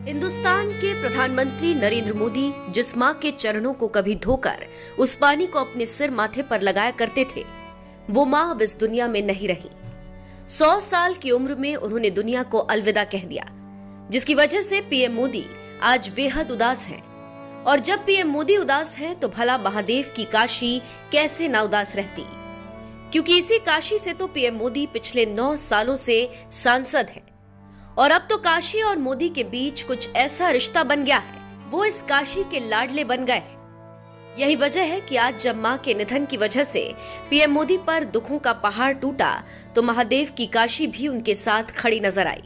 हिंदुस्तान के प्रधानमंत्री नरेंद्र मोदी जिस मां के चरणों को कभी धोकर उस पानी को अपने सिर माथे पर लगाया करते थे, वो मां अब इस दुनिया में नहीं रही। 100 साल की उम्र में उन्होंने दुनिया को अलविदा कह दिया, जिसकी वजह से पीएम मोदी आज बेहद उदास हैं। और जब पीएम मोदी उदास हैं तो भला महादेव की काशी कैसे ना उदास रहती, क्योंकि इसी काशी से तो पीएम मोदी पिछले 9 सालों से सांसद हैं। और अब तो काशी और मोदी के बीच कुछ ऐसा रिश्ता बन गया है, वो इस काशी के लाडले बन गए हैं। यही वजह है कि आज जब मां के निधन की वजह से पीएम मोदी पर दुखों का पहाड़ टूटा, तो महादेव की काशी भी उनके साथ खड़ी नजर आई।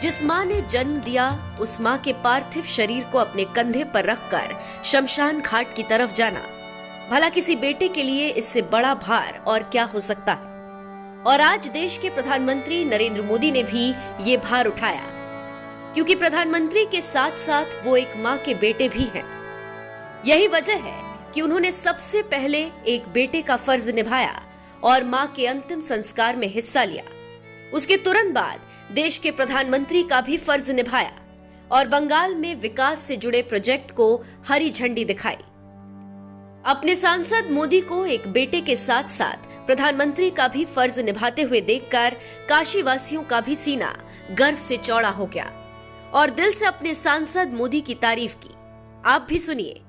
जिस मां ने जन्म दिया, उस मां के पार्थिव शरीर को अपने कंधे पर रखकर शमशान घाट की तरफ जाना, भला किसी बेटे के लिए इससे बड़ा भार और क्या हो सकता है। और आज देश के प्रधानमंत्री नरेंद्र मोदी ने भी ये भार उठाया, क्योंकि प्रधानमंत्री के साथ साथ वो एक मां के बेटे भी हैं। यही वजह है कि उन्होंने सबसे पहले एक बेटे का फर्ज निभाया और मां के अंतिम संस्कार में हिस्सा लिया। उसके तुरंत बाद देश के प्रधानमंत्री का भी फर्ज निभाया और बंगाल में विकास से जुड़े प्रोजेक्ट को हरी झंडी दिखाई। अपने सांसद मोदी को एक बेटे के साथ साथ प्रधानमंत्री का भी फर्ज निभाते हुए देखकर काशी वासियों का भी सीना गर्व से चौड़ा हो गया और दिल से अपने सांसद मोदी की तारीफ की। आप भी सुनिए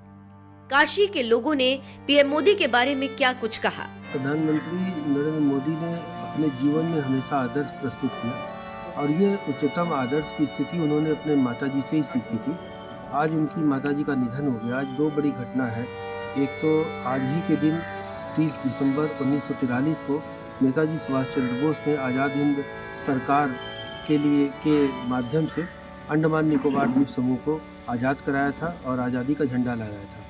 काशी के लोगों ने पीएम मोदी के बारे में क्या कुछ कहा। प्रधानमंत्री नरेंद्र मोदी ने अपने जीवन में हमेशा आदर्श प्रस्तुत किया और ये उच्चतम आदर्श की स्थिति उन्होंने अपने माताजी से ही सीखी थी। आज उनकी माताजी का निधन हो गया। आज दो बड़ी घटना है। एक तो आज ही के दिन 30 दिसंबर 1943 को नेताजी सुभाष चंद्र बोस ने आज़ाद हिंद सरकार के माध्यम से अंडमान निकोबार द्वीप समूह को आज़ाद कराया था और आज़ादी का झंडा लहराया था।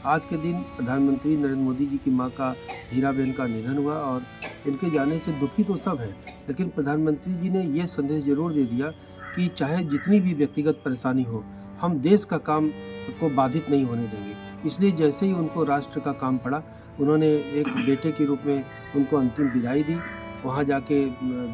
आज के दिन प्रधानमंत्री नरेंद्र मोदी जी की मां का हीराबेन का निधन हुआ और इनके जाने से दुखी तो सब है, लेकिन प्रधानमंत्री जी ने ये संदेश जरूर दे दिया कि चाहे जितनी भी व्यक्तिगत परेशानी हो, हम देश का काम को बाधित नहीं होने देंगे। इसलिए जैसे ही उनको राष्ट्र का काम पड़ा, उन्होंने एक बेटे के रूप में उनको अंतिम विदाई दी, वहाँ जाके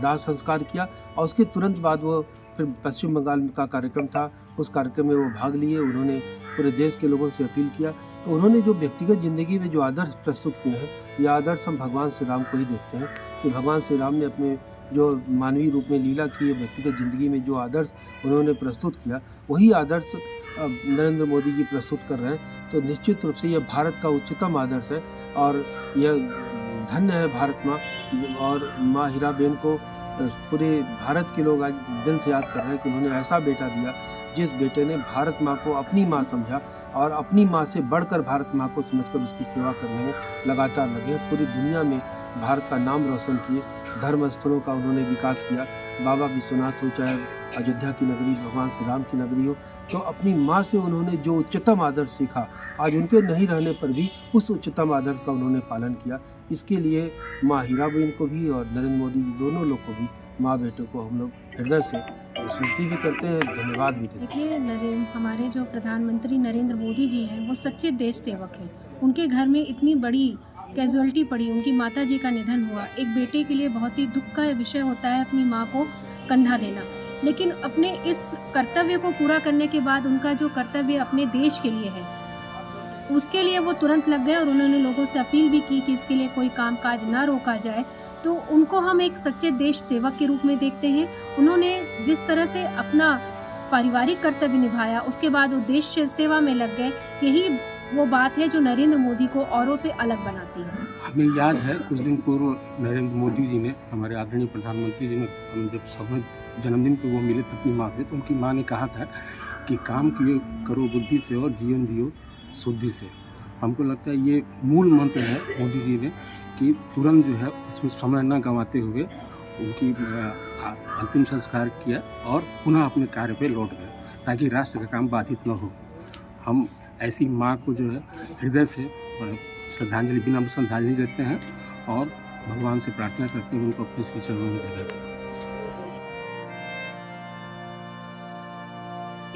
दाह संस्कार किया और उसके तुरंत बाद वो फिर पश्चिम बंगाल का कार्यक्रम था, उस कार्यक्रम में वो भाग लिए। उन्होंने पूरे देश के लोगों से अपील किया। तो उन्होंने जो व्यक्तिगत ज़िंदगी में जो आदर्श प्रस्तुत किए हैं, ये आदर्श हम भगवान श्री राम को ही देखते हैं कि भगवान श्री राम ने अपने जो मानवीय रूप में लीला की, व्यक्तिगत ज़िंदगी में जो आदर्श उन्होंने प्रस्तुत किया, वही आदर्श नरेंद्र मोदी जी प्रस्तुत कर रहे हैं। तो निश्चित रूप से यह भारत का उच्चतम आदर्श है और यह धन्य है भारत माँ। और माँ हीराबेन को पूरे भारत के लोग आज दिल से याद कर रहे हैं कि उन्होंने ऐसा बेटा दिया जिस बेटे ने भारत माँ को अपनी माँ समझा और अपनी माँ से बढ़कर भारत माँ को समझकर उसकी सेवा करने में लगातार लगे। पूरी दुनिया में भारत का नाम रोशन किए, धर्म स्थलों का उन्होंने विकास किया। बाबा विश्वनाथ हो, चाहे अयोध्या की नगरी भगवान श्री राम की नगरी हो, तो अपनी माँ से उन्होंने जो उच्चतम आदर्श सीखा, आज उनके नहीं रहने पर भी उस उच्चतम आदर्श का उन्होंने पालन किया। इसके लिए माँ हीराबेन को भी और नरेंद्र मोदी जी दोनों लोग को भी, माँ बेटे को हम लोग हृदय से स्मृति भी करते हैं, धन्यवाद भी देते हैं। देखिए, हमारे जो प्रधानमंत्री नरेंद्र मोदी जी हैं, वो सच्चे देश सेवक हैं। उनके घर में इतनी बड़ी कैजुअलिटी पड़ी, उनकी माता जी का निधन हुआ। एक बेटे के लिए बहुत ही दुख का विषय होता है अपनी माँ को कंधा देना, लेकिन अपने इस कर्तव्य को पूरा करने के बाद उनका जो कर्तव्य अपने देश के लिए है, उसके लिए वो तुरंत लग गए और उन्होंने लोगों से अपील भी की कि इसके लिए कोई काम काज ना रोका जाए। तो उनको हम एक सच्चे देश सेवक के रूप में देखते हैं। उन्होंने जिस तरह से अपना पारिवारिक कर्तव्य निभाया, उसके बाद वो देश सेवा में लग गए। यही वो बात है जो नरेंद्र मोदी को औरों से अलग बनाती है। हमें याद है कुछ दिन पूर्व नरेंद्र मोदी जी ने, हमारे आदरणीय प्रधानमंत्री जी ने, हम जब समय जन्मदिन पे वो मिले थे अपनी माँ से, तो उनकी माँ ने कहा था कि काम किए करो बुद्धि से और जीवन जियो शुद्धि से। हमको लगता है ये मूल मंत्र है मोदी जी ने कि तुरंत जो है उसमें समय न गंवाते हुए उनकी अंतिम संस्कार किया और पुनः अपने कार्य पे लौट गए, ताकि राष्ट्र का काम बाधित न हो। हम ऐसी माँ को जो है हृदय से श्रद्धांजलि, बिना श्रद्धांजलि देते हैं और भगवान से प्रार्थना करते हैं उनको अपने श्री चरणों में जगह।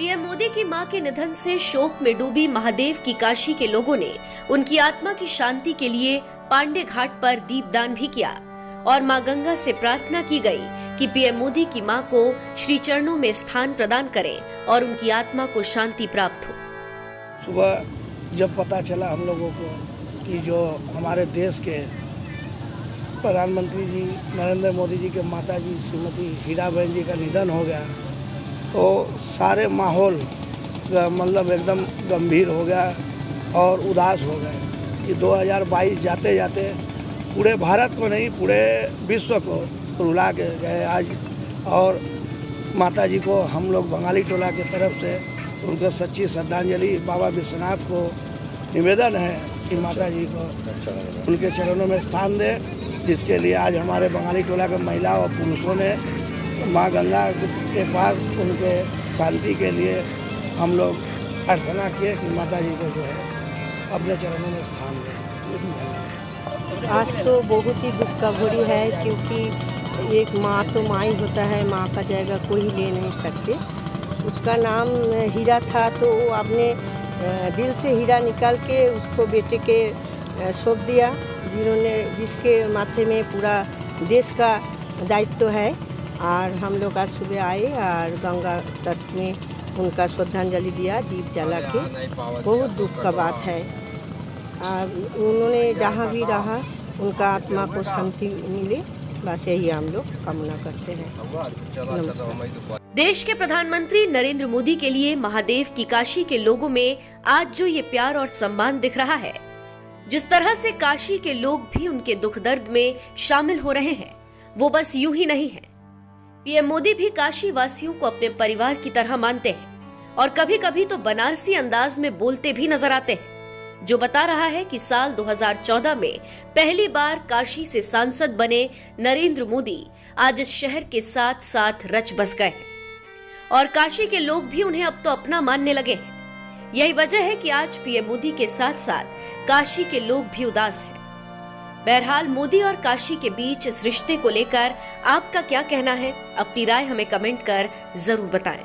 पीएम मोदी की मां के निधन से शोक में डूबी महादेव की काशी के लोगों ने उनकी आत्मा की शांति के लिए पांडे घाट पर दीपदान भी किया और मां गंगा से प्रार्थना की गई कि पीएम मोदी की मां को श्री चरणों में स्थान प्रदान करें और उनकी आत्मा को शांति प्राप्त हो। सुबह जब पता चला हम लोगों को कि जो हमारे देश के प्रधानमंत्री जी नरेंद्र मोदी जी के माता जी श्रीमती हीराबेन जी का निधन हो गया, तो सारे माहौल मतलब एकदम गंभीर हो गया और उदास हो गए कि 2022 जाते जाते पूरे भारत को नहीं पूरे विश्व को रुला के गए आज। और माता जी को हम लोग बंगाली टोला की तरफ से उनको सच्ची श्रद्धांजलि बाबा विश्वनाथ को निवेदन है कि माता जी को उनके चरणों में स्थान दे, जिसके लिए आज हमारे बंगाली टोला के महिला और पुरुषों ने माँ गंगा के पास उनके शांति के लिए हम लोग प्रार्थना किए कि माता जी को जो है अपने चरणों में स्थान दें। आज तो बहुत ही दुख का घड़ी है, क्योंकि एक माँ तो माँ ही होता है, माँ का जगह कोई ले नहीं सकते। उसका नाम हीरा था, तो वो अपने दिल से हीरा निकाल के उसको बेटे के सौंप दिया, जिसके माथे में पूरा देश का दायित्व है। और हम लोग आज सुबह आए और गंगा तट में उनका श्रद्धांजलि दिया दीप जला के। बहुत दुख का बात है। उन्होंने जहाँ भी रहा उनका आत्मा को शांति मिले, बस यही हम लोग कामना करते हैं। नमस्कार। देश के प्रधानमंत्री नरेंद्र मोदी के लिए महादेव की काशी के लोगों में आज जो ये प्यार और सम्मान दिख रहा है, जिस तरह से काशी के लोग भी उनके दुख दर्द में शामिल हो रहे हैं, वो बस यूं ही नहीं है। पीएम मोदी भी काशी वासियों को अपने परिवार की तरह मानते हैं और कभी कभी तो बनारसी अंदाज में बोलते भी नजर आते हैं, जो बता रहा है कि साल 2014 में पहली बार काशी से सांसद बने नरेंद्र मोदी आज इस शहर के साथ साथ रच बस गए हैं और काशी के लोग भी उन्हें अब तो अपना मानने लगे हैं। यही वजह है कि आज पीएम मोदी के साथ साथ काशी के लोग भी उदास हैं। बहरहाल मोदी और काशी के बीच इस रिश्ते को लेकर आपका क्या कहना है? अपनी राय हमें कमेंट कर जरूर बताएं।